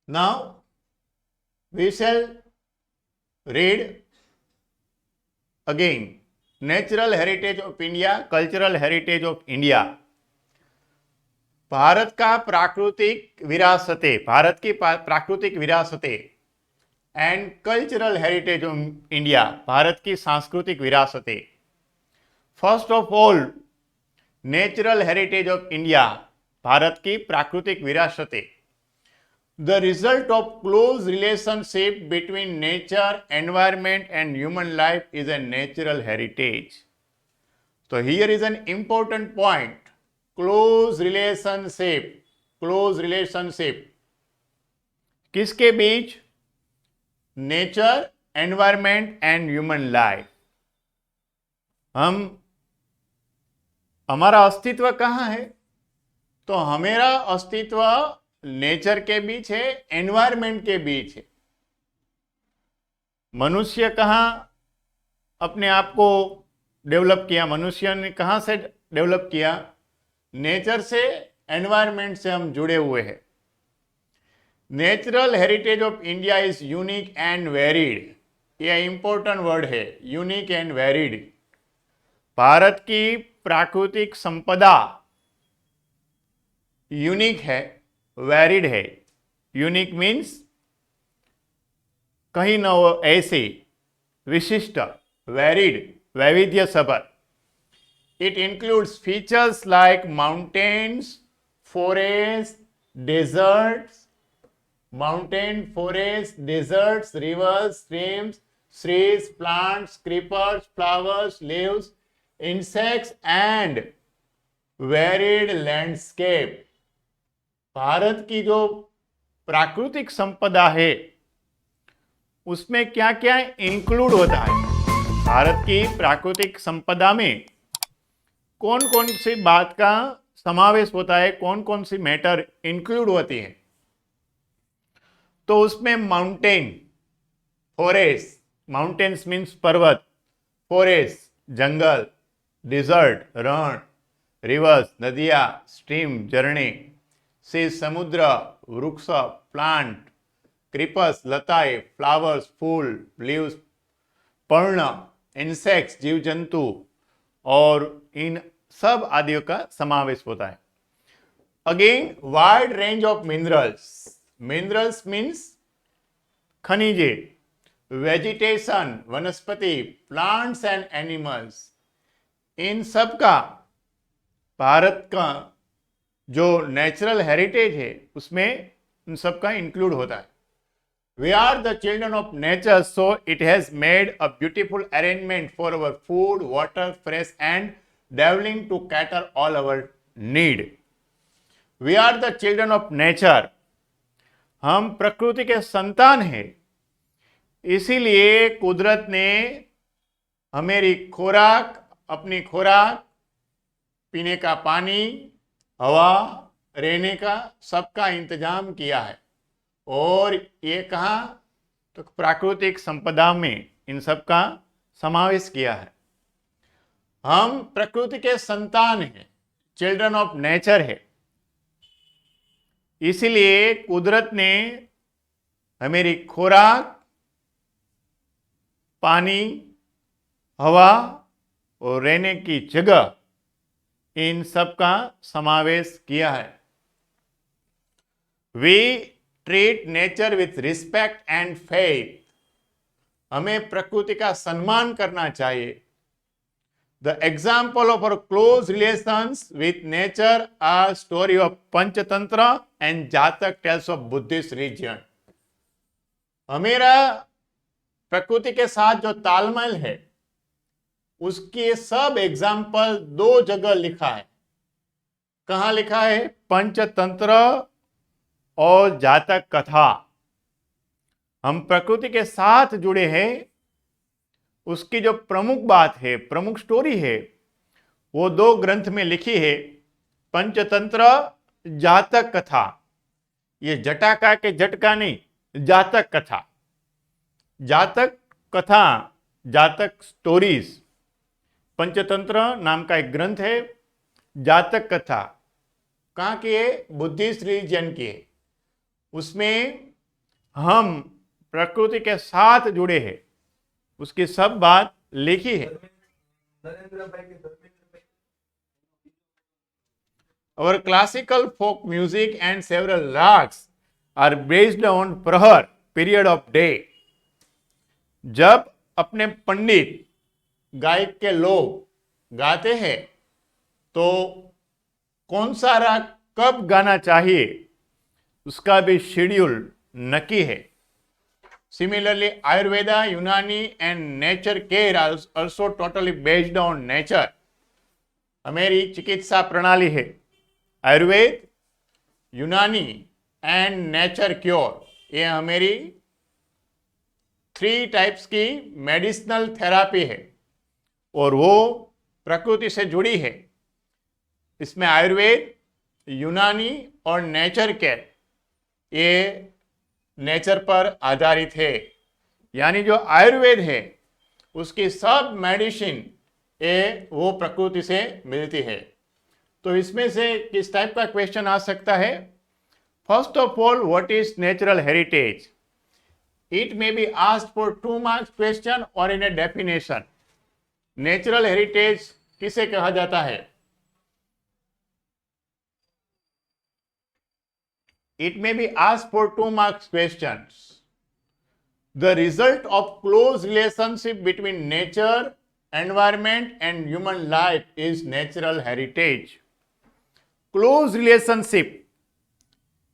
Now we shall read again Natural Heritage of India, Cultural Heritage of India. Bharat का प्राकृतिक विरासतें, भारत की प्राकृतिक विरासतें and cultural heritage of India, Bharat की सांस्कृतिक विरासतें. First of all natural heritage of India, Bharat की प्राकृतिक विरासतें. The result of close relationship between nature, environment and human life is a natural heritage. So here is an important point. Close relationship. Close relationship. किसके बीच? Nature, environment and human life. हमारा अस्तित्व कहाँ है? तो हमारा अस्तित्व नेचर के बीच है, एनवायरमेंट के बीच है. मनुष्य कहाँ अपने आप को डेवलप किया? मनुष्य ने कहाँ से डेवलप किया? नेचर से, एनवायरमेंट से हम जुड़े हुए हैं. Natural heritage of India is unique and varied. यह इंपॉर्टेंट वर्ड है, यूनिक एंड वेरिड. भारत की प्राकृतिक संपदा यूनिक है, वैरिड है. यूनिक मीन्स कहीं न हो ऐसे, विशिष्ट. वैरिड वैविध्य सभर. It includes features like mountains, forest, deserts, rivers, streams, trees, plants, creepers, flowers, leaves, insects and varied landscape. Bharat की जो प्राकृतिक संपदा है उसमें क्या क्या इंक्लूड होता है? भारत की प्राकृतिक संपदा में कौन कौन सी बात का समावेश होता है, कौन कौन सी मैटर इंक्लूड होती है? तो उसमें माउंटेन, फॉरेस्ट, माउंटेन्स मीन्स पर्वत, फॉरेस्ट जंगल, डिजर्ट रण, रिवर्स नदियां, स्ट्रीम झरने, सी समुद्र, वृक्ष प्लांट, क्रीपर्स लताएं, फ्लावर्स फूल, लीव्स पर्ण, इंसेक्ट्स जीव जंतु, और इन सब आदियों का समावेश होता है. Again wide range of minerals. Minerals means खनिजे, वेजिटेशन वनस्पति, प्लांट्स एंड एनिमल्स. इन सब का भारत का जो नेचुरल हेरिटेज है उसमें इन सब का इंक्लूड होता है. We are the children of nature, so it has made a beautiful arrangement for our food, water, fresh and developing to cater all our need. We are the children of nature. हम प्रकृति के संतान हैं, इसीलिए कुदरत ने हमारी खुराक, अपनी खुराक, पीने का पानी, हवा, रहने का सबका इंतजाम किया है. और ये कहाँ? तो प्राकृतिक संपदा में इन सब का समावेश किया है. हम प्रकृति के संतान हैं, चिल्ड्रन ऑफ नेचर है. इसीलिए कुदरत ने हमारी खुराक, पानी, हवा और रहने की जगह, इन सब का समावेश किया है. We treat nature with respect and faith. हमें प्रकृति का सम्मान करना चाहिए. The example of our close relations with nature are story of Panchatantra and Jataka tales of Buddhist religion. हमारा प्रकृति के साथ जो तालमेल है उसके सब एग्जाम्पल दो जगह लिखा है. कहाँ लिखा है? पंचतंत्र और जातक कथा. हम प्रकृति के साथ जुड़े हैं, उसकी जो प्रमुख बात है, प्रमुख स्टोरी है, वो दो ग्रंथ में लिखी है. पंचतंत्र, जातक कथा. ये जटाका के झटका नहीं, जातक कथा. जातक कथा, जातक स्टोरीज. पंचतंत्र नाम का एक ग्रंथ है. जातक कथा कहाँ की है? बुद्धिस्ट रिलीजन की है. उसमें हम प्रकृति के साथ जुड़े हैं, उसकी सब बात लिखी है। Our classical folk music and several rags are based on प्रहर period of day. जब अपने पंडित गायक के लोग गाते हैं तो कौन सा राग कब गाना चाहिए उसका भी शेड्यूल नक्की है। Similarly, Ayurveda, Unani and nature care are also totally based on nature. हमारी चिकित्सा प्रणाली है आयुर्वेद, यूनानी एंड नेचर क्योर, ये हमारी 3 टाइप्स की मेडिसिनल थेरापी है और वो प्रकृति से जुड़ी है। इसमें आयुर्वेद, यूनानी और नेचर केयर ये नेचर पर आधारित है, यानी जो आयुर्वेद है उसकी सब मेडिसिन ये वो प्रकृति से मिलती है। तो इसमें से किस टाइप का क्वेश्चन आ सकता है? First of all, what is natural heritage? It may be asked for 2 marks question और इन ए डेफिनेशन। नेचुरल हेरिटेज किसे कहा जाता है? It may be asked for 2 marks questions. The result of close relationship between nature, environment and human life is natural heritage. Close relationship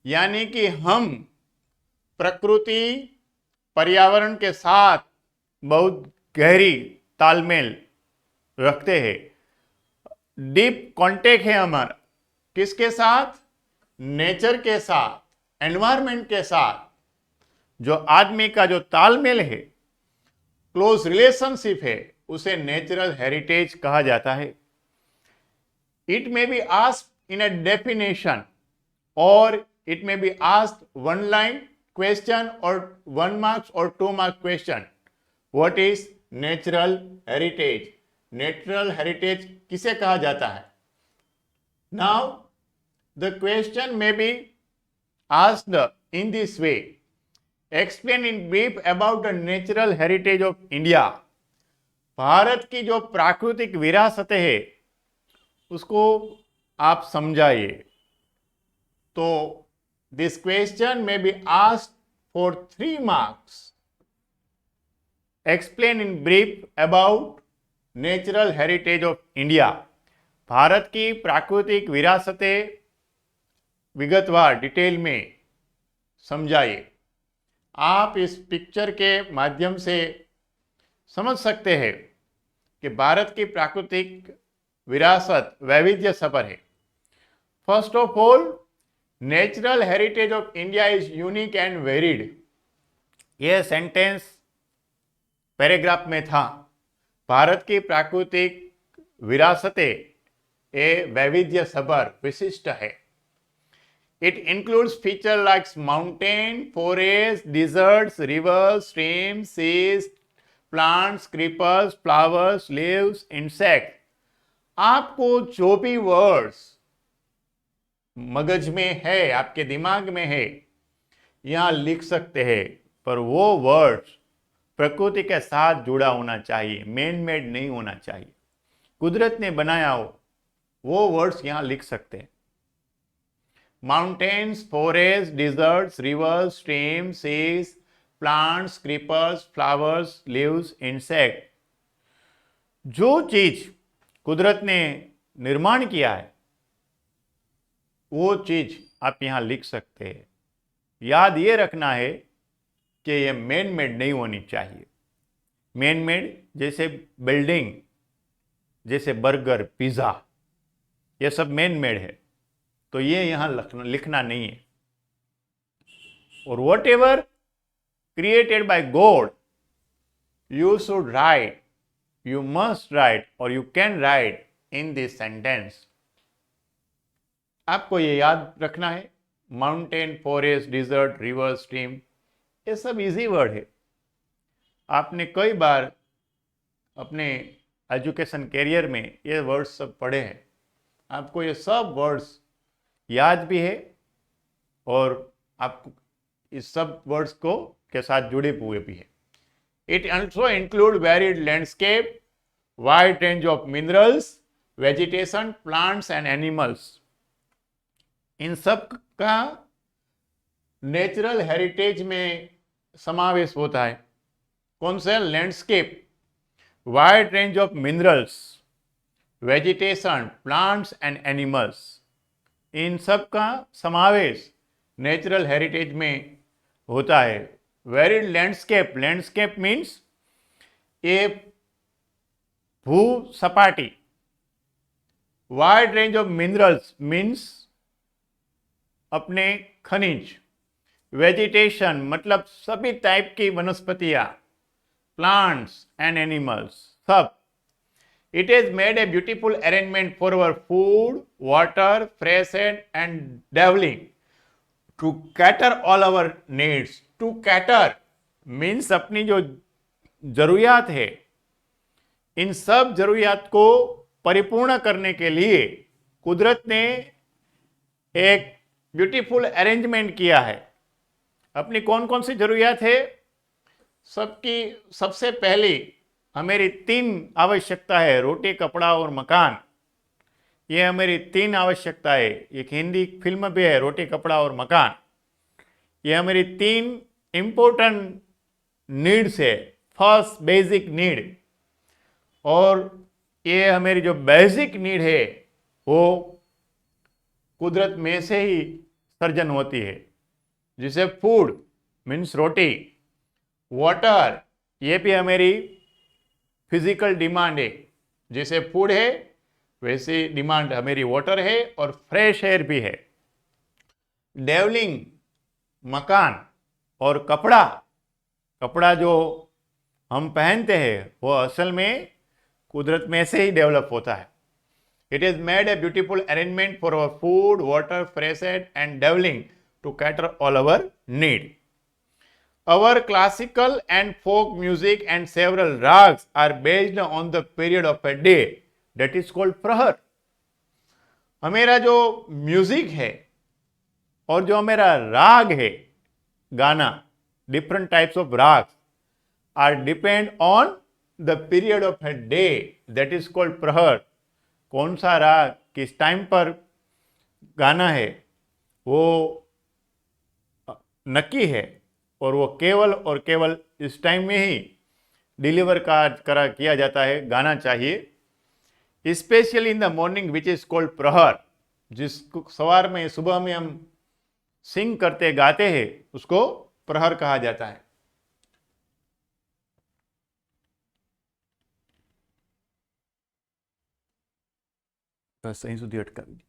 यानी कि हम प्रकृति पर्यावरण के साथ बहुत गहरी तालमेल रखते हैं। डीप कांटेक्ट है हमारा किसके साथ? नेचर के साथ, एनवायरमेंट के साथ। जो आदमी का जो तालमेल है, क्लोज रिलेशनशिप है, उसे नेचुरल हेरिटेज कहा जाता है। It may be asked in a definition और it may be asked 1 line question और 1 मार्क्स और 2 mark question. What is natural heritage? Natural heritage किसे कहा जाता है? Now the question may be asked in this way. Explain in brief about the natural heritage of India. Bharat की जो प्राकृतिक विरासतें है उसको आप समझाइए। तो this question may be asked for 3 marks. Explain in brief about natural heritage of India. Bharat की प्राकृतिक विरासतें विगतवार डिटेल में समझाइए। आप इस पिक्चर के माध्यम से समझ सकते हैं कि भारत की प्राकृतिक विरासत वैविध्य सफर है। First of all, natural heritage of India is unique and varied. यह सेंटेंस पैराग्राफ में था। भारत की प्राकृतिक विरासतें ये वैविध्य सफर विशिष्ट है। It includes features like mountain, forests, deserts, rivers, streams, seas, plants, creepers, flowers, leaves, insects. आपको जो भी वर्ड्स मगज में है, आपके दिमाग में है, यहाँ लिख सकते हैं, पर वो वर्ड्स प्रकृति के साथ जुड़ा होना चाहिए, मैन मेड नहीं होना चाहिए। कुदरत ने बनाया हो वो वर्ड्स यहाँ लिख सकते हैं। Mountains, forests, deserts, rivers, streams, seas, plants, creepers, flowers, leaves, insect. जो चीज कुदरत ने निर्माण किया है वो चीज आप यहां लिख सकते हैं। याद ये रखना है कि ये मैन मेड नहीं होनी चाहिए। मैन मेड जैसे बिल्डिंग, जैसे बर्गर, पिज्जा, ये सब मैन मेड है, तो ये यहां लिखना नहीं है। और whatever created by God you should write, you must write और you can write in this sentence. आपको ये याद रखना है। Mountain, forest, desert, river, stream, ये सब इजी वर्ड है। आपने कई बार अपने एजुकेशन कैरियर में ये वर्ड्स सब पढ़े हैं। आपको ये सब वर्ड्स याद भी है और आप इस सब वर्ड्स को के साथ जुड़े हुए भी है। It also include varied landscape, wide range of minerals, vegetation, plants and animals. इन सब का नेचुरल हेरिटेज में समावेश होता है। कौन से? Landscape, wide range of minerals, vegetation, plants and animals. इन सब का समावेश नेचुरल हेरिटेज में होता है। Varied landscape, landscape means a भू सपाटी। Wide range of minerals means अपने खनिज। वेजिटेशन मतलब सभी टाइप की वनस्पतियां। प्लांट्स एंड एनिमल्स सब। It is made a beautiful arrangement for our food, water, fresh air and dwelling to cater all our needs. To cater means अपनी जो जरूरियात है, इन सब जरूरियात को परिपूर्ण करने के लिए कुदरत ने एक ब्यूटीफुल अरेंजमेंट किया है। अपनी कौन कौन सी जरूरियात है? सबकी सबसे पहली हमारी 3 आवश्यकता है, रोटी, कपड़ा और मकान। ये हमारी 3 आवश्यकता है। एक हिंदी फिल्म भी है, रोटी, कपड़ा और मकान। ये हमारी 3 इंपॉर्टेंट नीड्स है, फर्स्ट बेसिक नीड। और ये हमारी जो बेसिक नीड है वो कुदरत में से ही सर्जन होती है। जिसे फूड मीन्स रोटी, वाटर ये भी हमारी फिजिकल डिमांड है। जैसे फूड है वैसे डिमांड हमारी वाटर है, और फ्रेश एयर भी है। डेवलिंग मकान, और कपड़ा, कपड़ा जो हम पहनते हैं वो असल में कुदरत में से ही डेवलप होता है। It is made a beautiful arrangement for our food, water, fresh air and dwelling to cater all our need. Our classical and folk music and several rags are based on the period of a day that is called प्रहर। हमारा जो music है और जो हमारा राग है, गाना, different types of raga are depend on the period of a day that is called prahar. कौन सा राग किस टाइम पर गाना है वो नक्की है, और वो केवल और केवल इस टाइम में ही डिलीवर किया जाता है, गाना चाहिए। Specially in the morning which is called प्रहर। जिस सवार में सुबह में हम सिंग करते गाते हैं उसको प्रहर कहा जाता है। बस यहीं સુધી અટકાવી